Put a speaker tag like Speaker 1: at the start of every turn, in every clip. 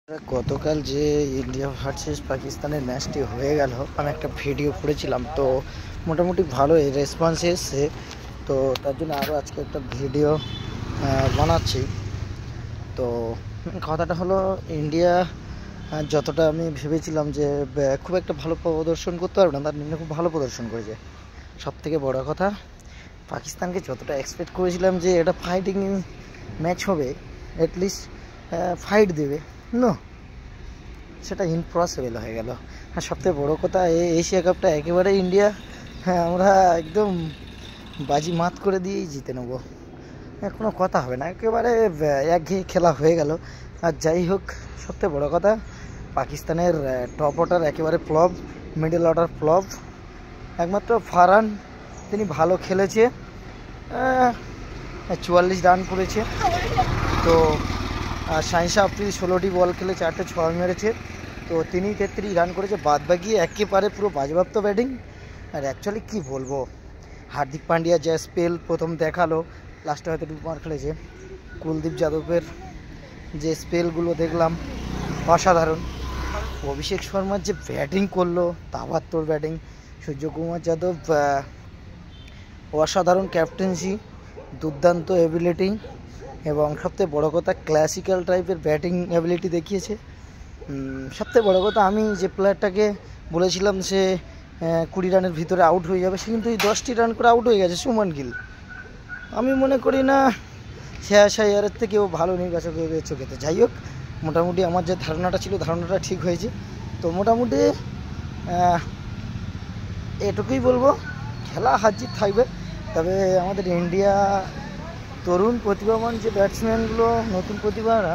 Speaker 1: গতকাল যে India versus পাকিস্তানের ম্যাচটি হয়ে গেল, আমি একটা ভিডিও করেছিলাম, তো মোটামুটি ভালো রেসপন্স এসছে। তো তার জন্য আরও আজকে একটা ভিডিও বানাচ্ছি। তো কথাটা হলো, ইন্ডিয়া যতটা আমি ভেবেছিলাম যে খুব একটা ভালো প্রদর্শন করতে পারবে না, তার জন্য খুব ভালো প্রদর্শন করেছে। সব থেকে বড় কথা, পাকিস্তানকে যতটা এক্সপেক্ট করেছিলাম যে এটা ফাইটিং ম্যাচ হবে, অ্যাটলিস্ট ফাইট দেবে, নো, সেটা ইম্পসিবল হয়ে গেল। আর সবথেকে বড়ো কথা, এই এশিয়া কাপটা একেবারে ইন্ডিয়া, আমরা একদম বাজি মাত করে দিয়েই জিতে নেবো, কোনো কথা হবে না, একেবারে একঘেয়ে খেলা হয়ে গেল। আর যাই হোক, সবথেকে বড়ো কথা, পাকিস্তানের টপ অর্ডার একেবারে ফ্লপ, মিডল অর্ডার ফ্লপ। একমাত্র ফারহান, তিনি ভালো খেলেছে, 44 রান করেছে। তো শাহিন আফ্রিদি 16টি বল খেলে 4টে 6 মেরেছে, তো তিনি 33 রান করেছে। বাদ বাকি একেবারে পুরো বাজেবাপ্ত ব্যাটিং। আর অ্যাকচুয়ালি কী বলবো, হার্দিক পান্ডিয়া যে স্পেল প্রথম দেখালো, লাস্টে হয়তো 2 মার খেলেছে, কুলদীপ যাদবের যে স্পেলগুলো দেখলাম অসাধারণ। অভিষেক শর্মার যে ব্যাটিং করলো, তাবাত্তর ব্যাটিং। সূর্যকুমার যাদব অসাধারণ ক্যাপ্টেন্সি, দুর্দান্ত এবিলিটি, এবং সবথেকে বড়ো কথা ক্লাসিক্যাল টাইপের ব্যাটিং অ্যাবিলিটি দেখিয়েছে। সবথেকে বড়ো কথা, আমি যে প্লেয়ারটাকে বলেছিলাম সে 20 রানের ভিতরে আউট হয়ে যাবে, সে কিন্তু 10টি রান করে আউট হয়ে গেছে, শুভমান গিল। আমি মনে করি না শ্রেয়াস আইয়ারের থেকেও ভালো নির্বাচক হয়ে চোখেতে। যাই হোক, মোটামুটি আমার যে ধারণাটা ছিল, ধারণাটা ঠিক হয়েছে। তো মোটামুটি এটুকুই বলবো, খেলা হার জিত থাকবে, তবে আমাদের ইন্ডিয়া তরুণ প্রতিভাবান যে ব্যাটসম্যানগুলো, নতুন প্রতিভারা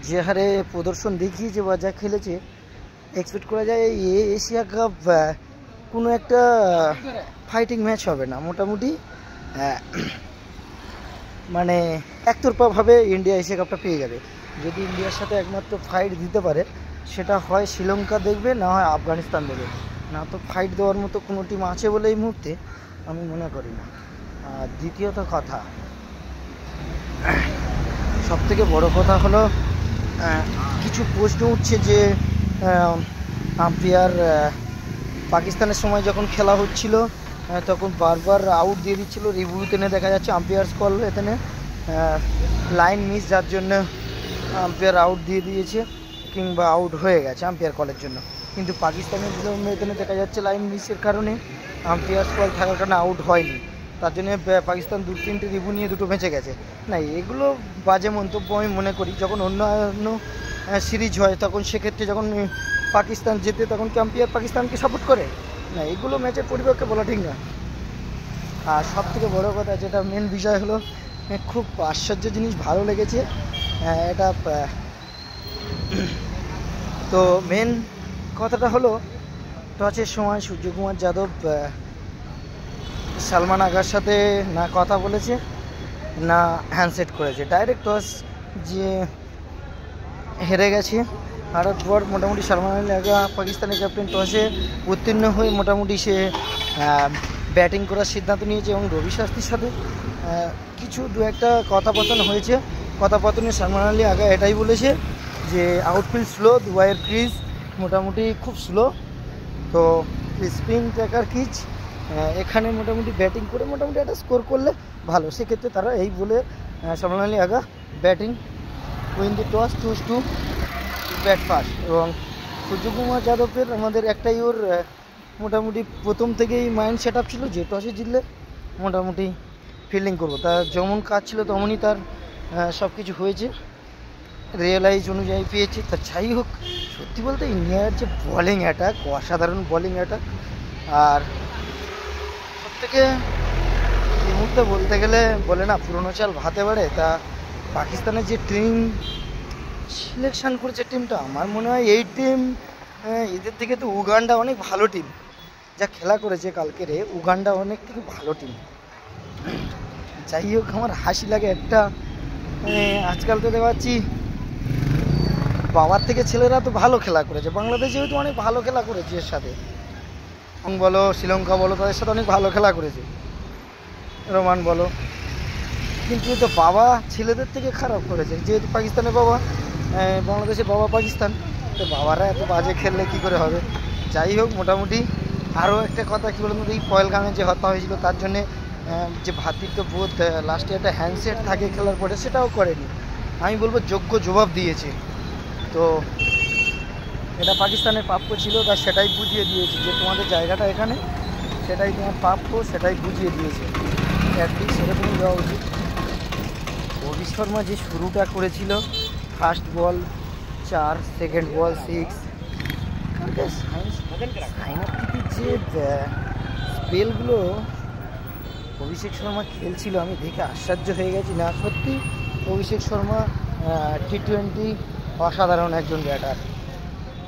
Speaker 1: যে হারে প্রদর্শন দেখিয়েছে বা যা খেলেছে, এক্সপেক্ট করা যায় এই এশিয়া কাপ কোনো একটা ফাইটিং ম্যাচ হবে না। মোটামুটি মানে একতরফাভাবে ইন্ডিয়া এশিয়া কাপটা পেয়ে যাবে। যদি ইন্ডিয়ার সাথে একমাত্র ফাইট দিতে পারে, সেটা হয় শ্রীলঙ্কা দেখবে, না হয় আফগানিস্তান দেবে, না তো ফাইট দেওয়ার মতো কোনো টিম আছে বলে এই মুহূর্তে আমি মনে করি না। আর দ্বিতীয়ত কথা, সবথেকে বড় কথা হলো, কিছু প্রশ্ন উঠছে যে আম্পায়ার পাকিস্তানের সময় যখন খেলা হচ্ছিল তখন বারবার আউট দিয়ে দিচ্ছিল। রিভিউতে দেখা যাচ্ছে আম্পায়ার্স কল এখানে লাইন মিস, যার জন্য আম্পায়ার আউট দিয়ে দিয়েছে কিংবা আউট হয়ে গেছে আম্পায়ার কলের জন্য। কিন্তু পাকিস্তানের এখানে দেখা যাচ্ছে লাইন মিসের কারণে আম্পায়ার্স কল থাকার কারণে আউট হয়নি, তার জন্য পাকিস্তান 2-3টে রিভিউ নিয়ে 2টো বেঁচে গেছে। না, এগুলো বাজে মন্তব্য আমি মনে করি। যখন অন্য সিরিজ হয়, তখন সেক্ষেত্রে যখন পাকিস্তান জেতে, তখন কি আম্পায়ার পাকিস্তানকে সাপোর্ট করে? না, এগুলো ম্যাচের পরিপক্ষে বলা ঠিক না। আর সব থেকে বড়ো কথা, যেটা মেন বিষয় হলো, খুব আশ্চর্য জিনিস ভালো লেগেছে এটা। তো মেন কথাটা হলো, টসের সময় সূর্যকুমার যাদব সালমান আগার সাথে না কথা বলেছে, না হ্যান্ডসেট করেছে, ডাইরেক্ট টস যে হেরে গেছে। হারার পর মোটামুটি সালমান আলী আগা, পাকিস্তানের ক্যাপ্টেন, টসে উত্তীর্ণ হয়ে মোটামুটি সে ব্যাটিং করার সিদ্ধান্ত নিয়েছে। এবং রবি শাস্ত্রীর সাথে কিছু 2-একটা কথাপতন হয়েছে। কথাপতনে সালমান আলী আগা এটাই বলেছে যে আউটফিল্ড স্লো, দুবাইয়ের ক্রিজ মোটামুটি খুব স্লো, তো স্পিন ট্র্যাকার কিচ এখানে মোটামুটি ব্যাটিং করে মোটামুটি একটা স্কোর করলে ভালো। সেক্ষেত্রে তারা এই বলে Salman Ali Agha batting win the toss, choose to bat first. এবং সূর্যকুমার যাদবের আমাদের একটাই ওর মোটামুটি প্রথম থেকেই মাইন্ড সেট আপ ছিল যে টসে জিতলে মোটামুটি ফিল্ডিং করবো। তার যেমন কাজ ছিল তেমনই তার সব কিছু হয়েছে, রিয়েলাইজ অনুযায়ী পেয়েছে। তা যাই হোক, সত্যি বলতে ইন্ডিয়ার যে বলিং অ্যাটাক, অসাধারণ বলিং অ্যাটাক। আর সবথেকে এই মুহূর্তে বলতে গেলে বলে না, পুরোনো চাল ভাতে বাড়ে, তা পাকিস্তানের যে টিম সিলেকশান করেছে, টিমটা আমার মনে হয় এই টিম এদের থেকে তো উগান্ডা অনেক ভালো টিম। যা খেলা করেছে কালকে রে, উগান্ডা অনেক থেকে ভালো টিম। যাই হোক, আমার হাসি লাগে একটা, আজকাল তো দেখতে পাচ্ছি বাবার থেকে ছেলেরা তো ভালো খেলা করেছে, বাংলাদেশ যেহেতু অনেক ভালো খেলা করেছে, এর সাথে বলো, শ্রীলঙ্কা বলো, তাদের সাথে অনেক ভালো খেলা করেছে, রোমান বলো, কিন্তু তো বাবা ছেলেদের থেকে খারাপ করেছে। যেহেতু পাকিস্তানের বাবা বাংলাদেশে বাবা পাকিস্তান, তো বাবারা এত বাজে খেললে কী করে হবে। যাই হোক, মোটামুটি আরও একটা কথা কী বলুন, এই পয়েলগামে যে হত্যা হয়েছিল তার জন্যে যে ভ্রাতৃত্ববোধ, লাস্টে একটা হ্যান্ডসেট থাকে খেলার পরে, সেটাও করেনি। আমি বলবো যোগ্য জবাব দিয়েছে। তো এটা পাকিস্তানের প্রাপ্য ছিল, তা সেটাই বুঝিয়ে দিয়েছে যে তোমাদের জায়গাটা এখানে, সেটাই তোমার প্রাপ্য, সেটাই বুঝিয়ে দিয়েছে। অ্যাটলিস্ট সেরকমই দেওয়া উচিত। রবি শর্মা যে শুরুটা করেছিল, ফার্স্ট বল 4, সেকেন্ড বল 6, যে স্পেলগুলো অভিষেক শর্মা খেলছিল, আমি দেখে আশ্চর্য হয়ে গেছি। না সত্যি অভিষেক শর্মা T20 অসাধারণ একজন ব্যাটার।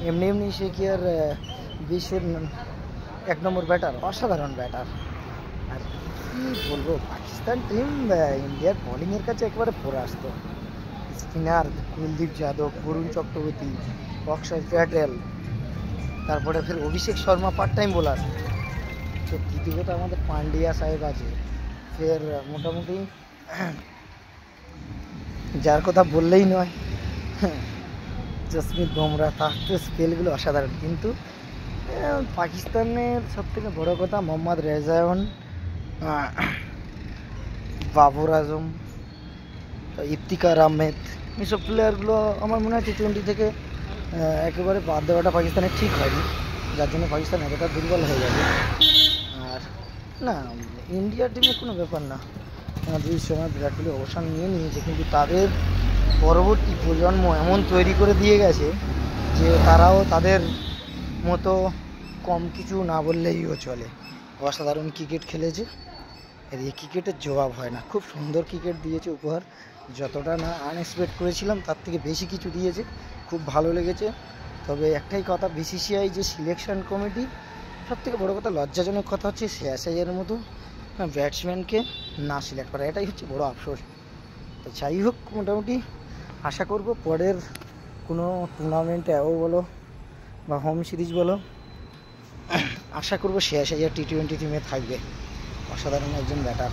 Speaker 1: এমনি এমনি সে কি আর বিশ্বের 1 নম্বর ব্যাটার? অসাধারণ ব্যাটার। আর কী বলবো, পাকিস্তান টিম ইন্ডিয়ার বোলিংয়ের কাছে একেবারে পরাস্ত। স্পিনার কুলদীপ যাদব, বরুণ চক্রবর্তী, অক্ষর প্যাটেল, তারপরে ফের Abhishek Sharma part time bowler, তো তৃতীয়ত আমাদের পান্ডিয়া সাহেব আছে। ফের মোটামুটি যার কথা বললেই নয়, জসপ্রীত বুমরা, তার তো স্পেলগুলো অসাধারণ। কিন্তু পাকিস্তানের সবথেকে বড় কথা মোহাম্মদ রেজায়ান, বাবর আজম, ইফতিকার আহমেদ, এইসব প্লেয়ারগুলো আমার মনে হয় T20 থেকে একেবারে বাদ দেওয়াটা পাকিস্তানের ঠিক হয়নি, যার জন্য পাকিস্তান এতটা দুর্বল হয়ে যাবে। আর না, ইন্ডিয়া টিমের কোনো ব্যাপার না, রোহিত শর্মা বিরাট কোহলি অবসান নিয়ে নিয়েছে, কিন্তু তাদের পরবর্তী প্রজন্ম এমন তৈরি করে দিয়ে গেছে যে তারাও তাদের মতো কম কিছু না বললেইও চলে। অসাধারণ ক্রিকেট খেলেছে, এর এই ক্রিকেটের জবাব হয় না। খুব সুন্দর ক্রিকেট দিয়েছে উপহার, যতটা না আনএক্সপেক্ট করেছিলাম তার থেকে বেশি কিছু দিয়েছে, খুব ভালো লেগেছে। তবে একটাই কথা, BCCI যে সিলেকশন কমিটি, সবথেকে বড় কথা লজ্জাজনক কথা হচ্ছে শ্রেয়াস আইয়ারের মতো ব্যাটসম্যানকে না সিলেক্ট করা, এটাই হচ্ছে বড় আফসোস। তো যাই হোক, মোটামুটি আশা করব পরের কোনো টুর্নামেন্টেও বলো বা হোম সিরিজ বলো, আশা করব শ্রেয়াস আইয়ার T20 টিমে থাকবে। অসাধারণ একজন ব্যাটার।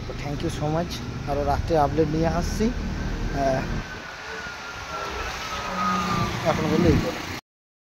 Speaker 1: তো থ্যাংক ইউ সো মাচ। আরও রাত্রে আপডেট নিয়ে আসছি, এখন বললেই